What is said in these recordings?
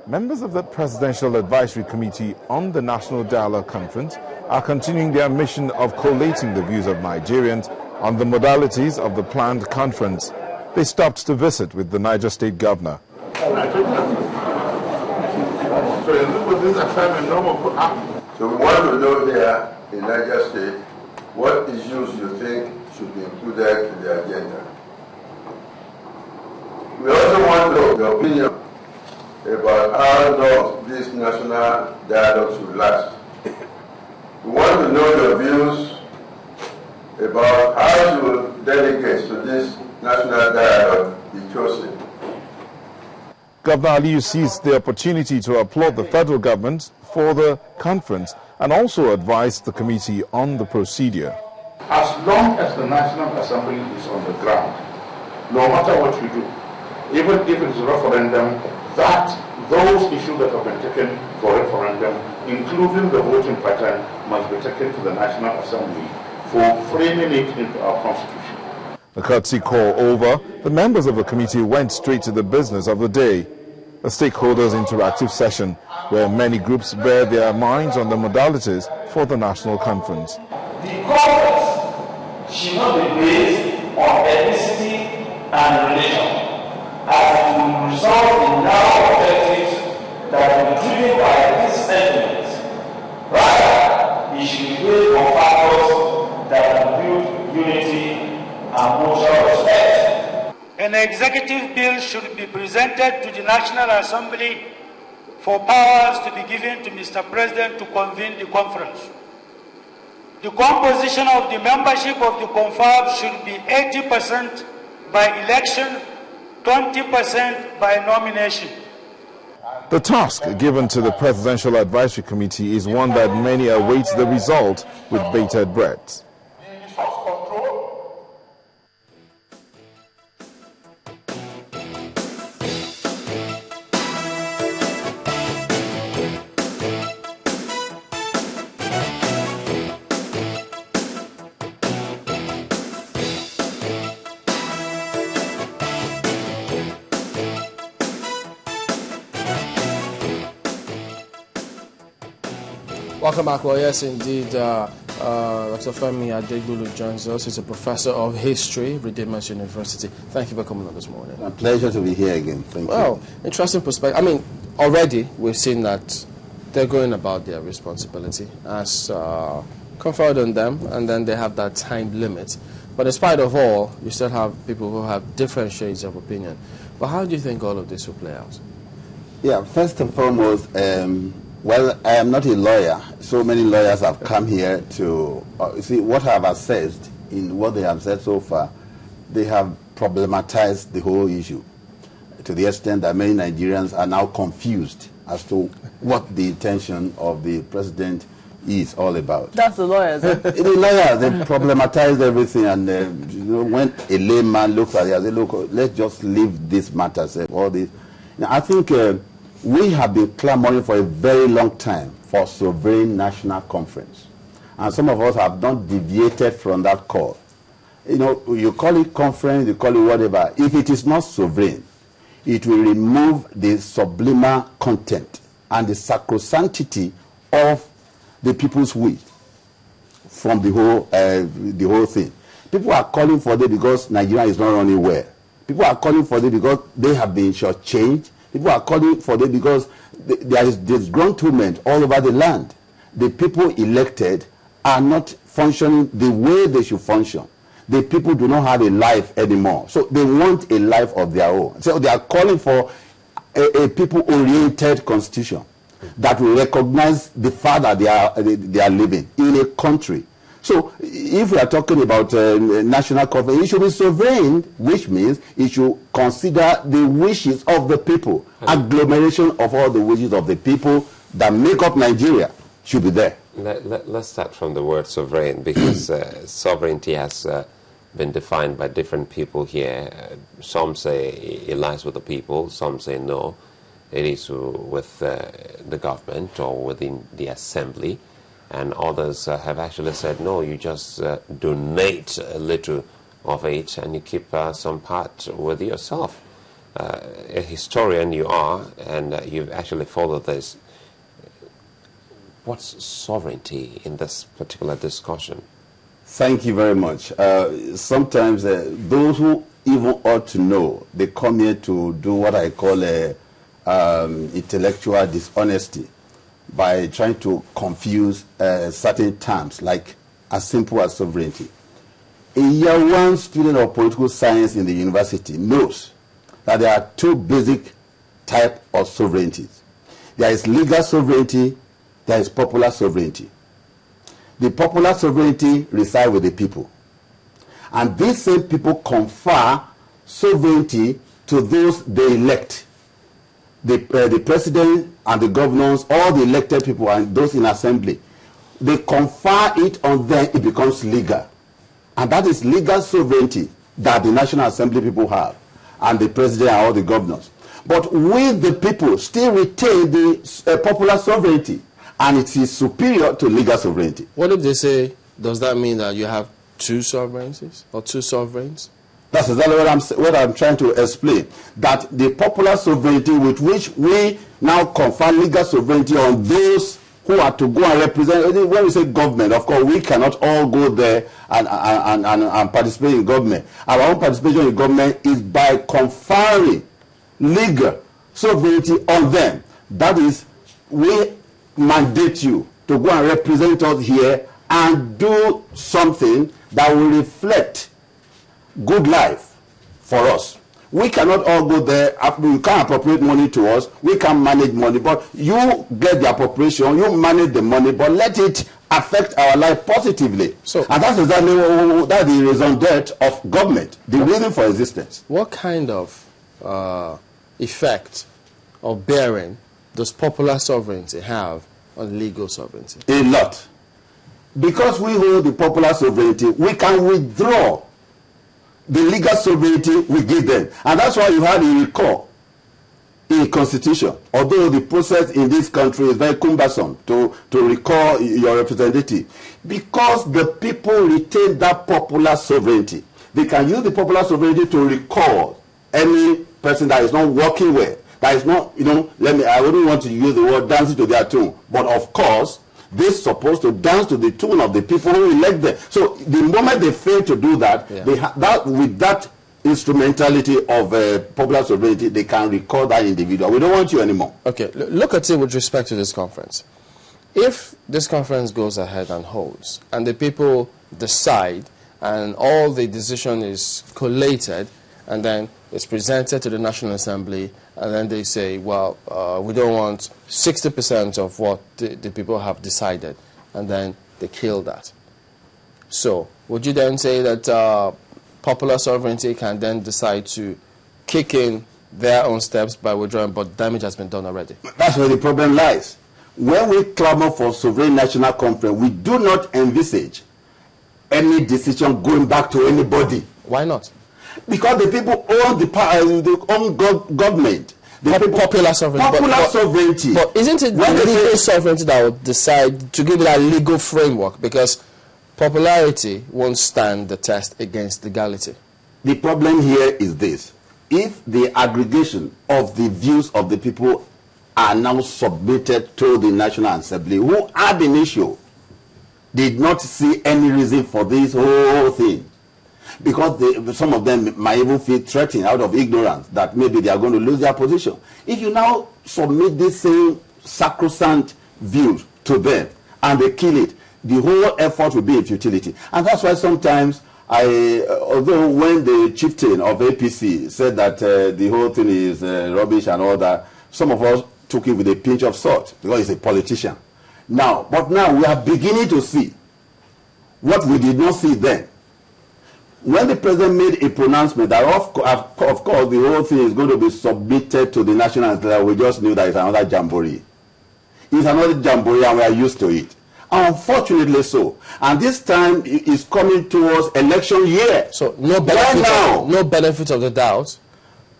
Members of the Presidential Advisory Committee on the National Dialogue Conference are continuing their mission of collating the views of Nigerians on the modalities of the planned conference. They stopped to visit with the Niger State Governor. So we want to know here in Niger State what issues you think should be included in the agenda. We also want to know your opinion about how long this national dialogue should last. We want to know your views about how should delegates to this national dialogue be chosen. Governor Aliyu seized the opportunity to applaud the federal government for the conference and also advised the committee on the procedure. As long as the National Assembly is on the ground, no matter what you do, even if it's a referendum, that those issues that have been taken for referendum, including the voting pattern, must be taken to the National Assembly for framing it into our Constitution. The courtesy call over, the members of the committee went straight to the business of the day, a stakeholders interactive session where many groups bear their minds on the modalities for the national conference. The conference should not be based on ethnicity and religion, as it will result in narrow objectives that will be driven by these sentiments. Rather, it should be based on factors that will build unity and mutual respect. An executive bill should be presented to the National Assembly for powers to be given to Mr. President to convene the conference. The composition of the membership of the confab should be 80% by election, 20% by nomination. The task given to the Presidential Advisory Committee is one that many await the result with bated breath. Welcome back. Well, yes, indeed. Dr. Femi Adegbulu joins us. He's a professor of history at Redeemers University. Thank you for coming on this morning. A pleasure to be here again. Thank you. Well, interesting perspective. I mean, already we've seen that they're going about their responsibility as conferred on them, and then they have that time limit. But in spite of all, you still have people who have different shades of opinion. But how do you think all of this will play out? Yeah, first and foremost, well, I am not a lawyer. So many lawyers have come here to see what I have assessed in what they have said so far. They have problematized the whole issue to the extent that many Nigerians are now confused as to what the intention of the president is all about. That's the lawyers. The lawyers, they problematized everything, and when a layman looks at it, they say, look, let's just leave this matter, all this. Now, I think we have been clamoring for a very long time for sovereign national conference. And some of us have not deviated from that call. You call it conference, you call it whatever. If it is not sovereign, it will remove the subliminal content and the sacrosanctity of the people's will from the whole thing. People are calling for it because Nigeria is not running well. People are calling for it because they have been shortchanged. People are calling for it because there is disgruntlement all over the land. The people elected are not functioning the way they should function. The people do not have a life anymore. So they want a life of their own. So they are calling for a people-oriented constitution that will recognize the fact that they are living in a country. So if we are talking about national conference, it should be sovereign, which means it should consider the wishes of the people. Agglomeration of all the wishes of the people that make up Nigeria should be there. Let's start from the word sovereign, because sovereignty has been defined by different people here. Some say it lies with the people, some say no, it is with the government or within the assembly. And others have actually said, no, you just donate a little of it and you keep some part with yourself. a historian you are, and you've actually followed this. What's sovereignty in this particular discussion? Thank you very much. Sometimes those who even ought to know, they come here to do what I call intellectual dishonesty by trying to confuse certain terms, like as simple as sovereignty. A year one student of political science in the university knows that there are two basic types of sovereignties. There is legal sovereignty, there is popular sovereignty. The popular sovereignty resides with the people. And these same people confer sovereignty to those they elect. The president and the governors, all the elected people and those in assembly, they confer it on them, it becomes legal. And that is legal sovereignty that the National Assembly people have, and the president and all the governors. But we, the people, still retain the popular sovereignty, and it is superior to legal sovereignty. What if they say, does that mean that you have two sovereignties or two sovereigns? That's exactly what I'm trying to explain. That the popular sovereignty with which we now confer legal sovereignty on those who are to go and represent. When we say government, of course, we cannot all go there and participate in government. Our own participation in government is by conferring legal sovereignty on them. That is, we mandate you to go and represent us here and do something that will reflect good life for us. We cannot all go there. You can't appropriate money to us. We can manage money, but you get the appropriation, you manage the money, but let it affect our life positively. So, and that's exactly that's the raison d'etre of government, the reason for existence. What kind of effect or bearing does popular sovereignty have on legal sovereignty? A lot. Because we hold the popular sovereignty, we can withdraw the legal sovereignty we give them. And that's why you had a recall in the Constitution. Although the process in this country is very cumbersome to recall your representative. Because the people retain that popular sovereignty. They can use the popular sovereignty to recall any person that is not working well. That is not, I wouldn't want to use the word dancing to their tune. But of course, they're supposed to dance to the tune of the people who elect them. So the moment they fail to do that, with that instrumentality of popular sovereignty, they can recall that individual. We don't want you anymore. Okay, look at it with respect to this conference. If this conference goes ahead and holds, and the people decide, and all the decision is collated, and then it's presented to the National Assembly, and then they say, well, we don't want 60% of what the people have decided, and then they kill that. So, would you then say that popular sovereignty can then decide to kick in their own steps by withdrawing, but damage has been done already? That's where the problem lies. When we clamor for sovereign national conference, we do not envisage any decision going back to anybody. Why not? Because the people own the power, they own government. The popular sovereignty. Popular sovereignty. But isn't it the legal sovereignty that will decide to give it a legal framework? Because popularity won't stand the test against legality. The problem here is this. If the aggregation of the views of the people are now submitted to the National Assembly, who ab initio did not see any reason for this whole thing, because some of them might even feel threatened out of ignorance that maybe they are going to lose their position. If you now submit this same sacrosanct views to them and they kill it, the whole effort will be in futility. And that's why sometimes although when the chieftain of APC said that the whole thing is rubbish and all that, some of us took it with a pinch of salt because he's a politician. But now we are beginning to see what we did not see then. When the president made a pronouncement that of course the whole thing is going to be submitted to the National Assembly, we just knew that it's another jamboree. It's another jamboree and we are used to it. Unfortunately so. And this time is coming towards election year. So no benefit of the doubt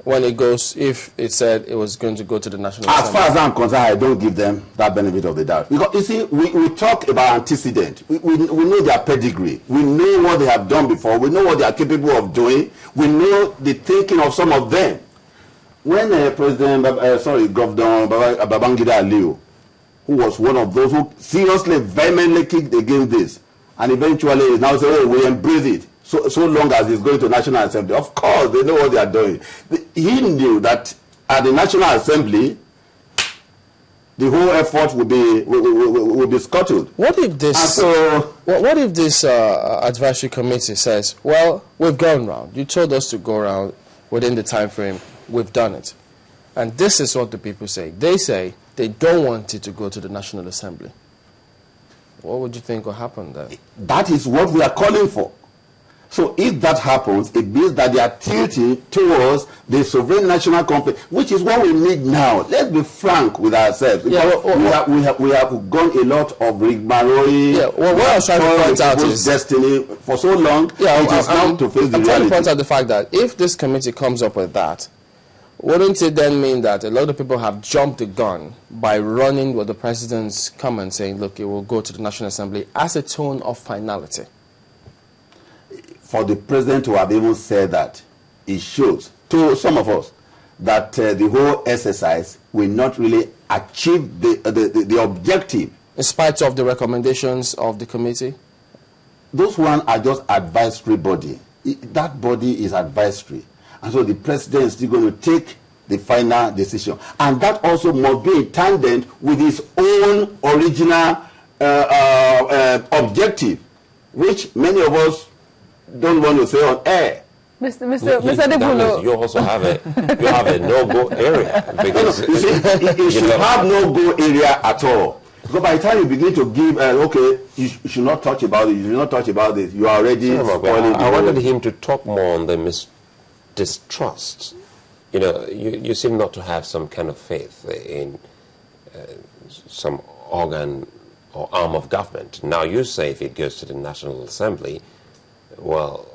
when it goes, if it said it was going to go to the National Assembly. As far as I'm concerned, I don't give them that benefit of the doubt. Because you see, we talk about antecedent. We know their pedigree. We know what they have done before. We know what they are capable of doing. We know the thinking of some of them. when Governor Babangida Aliyu, who was one of those who seriously, vehemently kicked against this, and eventually now say, oh, we embrace it, so long as it's going to National Assembly. Of course, they know what they are doing. He knew that at the National Assembly, the whole effort will be scuttled. What if this? What if this advisory committee says, "Well, we've gone round. You told us to go round within the time frame. We've done it," and this is what the people say. They say they don't want it to go to the National Assembly. What would you think will happen there? That is what we are calling for. So if that happens, it means that they are tilting towards the sovereign national conflict, which is what we need now. Let's be frank with ourselves. We have gone a lot of rigmarole. Yeah, what I was trying to point out is destiny for so long. It is now to face the reality. I'm trying to point out the fact that if this committee comes up with that, wouldn't it then mean that a lot of people have jumped the gun by running with the president's comment saying, look, it will go to the National Assembly as a tone of finality? For the president to have even said that, it shows to some of us that the whole exercise will not really achieve the objective. In spite of the recommendations of the committee? Those ones are just advisory body. That body is advisory. And so the president is still going to take the final decision. And that also must be in tandem with his own original objective, which many of us don't want to say on air. Mr. Adegbulu, you also have a no-go area. Because you see, you should have no-go area at all. Because by the time you begin to give, okay, you should not touch about it, you should not touch about this, you are already spoiling. I wanted him to talk more on the distrust. You know, you seem not to have some kind of faith in some organ or arm of government. Now you say if it goes to the National Assembly, well,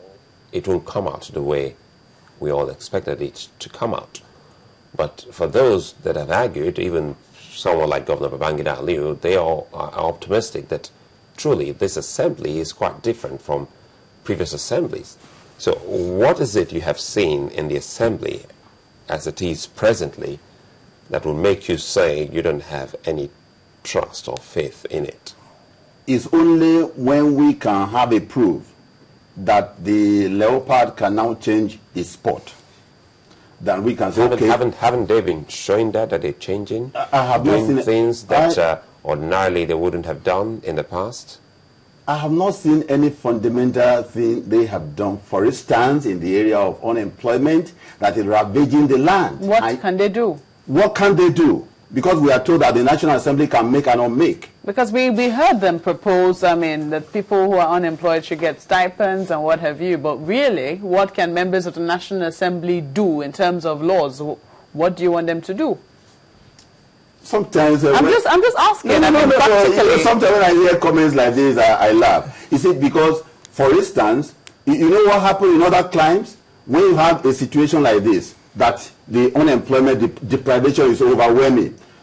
it won't come out the way we all expected it to come out. But for those that have argued, even someone like Governor Babangida Aliyu, they all are optimistic that truly this assembly is quite different from previous assemblies. So what is it you have seen in the assembly as it is presently that will make you say you don't have any trust or faith in it? It's only when we can have a proof that the leopard can now change its spot, then we can say, okay. Haven't they been showing that they're changing? I have not seen things that ordinarily they wouldn't have done in the past? I have not seen any fundamental thing they have done. For instance, in the area of unemployment, that is ravaging the land. What can they do? What can they do? Because we are told that the National Assembly can make and unmake. Because we heard them propose, I mean, that people who are unemployed should get stipends and what have you. But really, what can members of the National Assembly do in terms of laws? What do you want them to do? Sometimes... I'm just asking. No. Sometimes when I hear comments like this, I laugh. You see, because, for instance, you know what happened in other climes? When you have a situation like this, that the unemployment deprivation is overwhelming,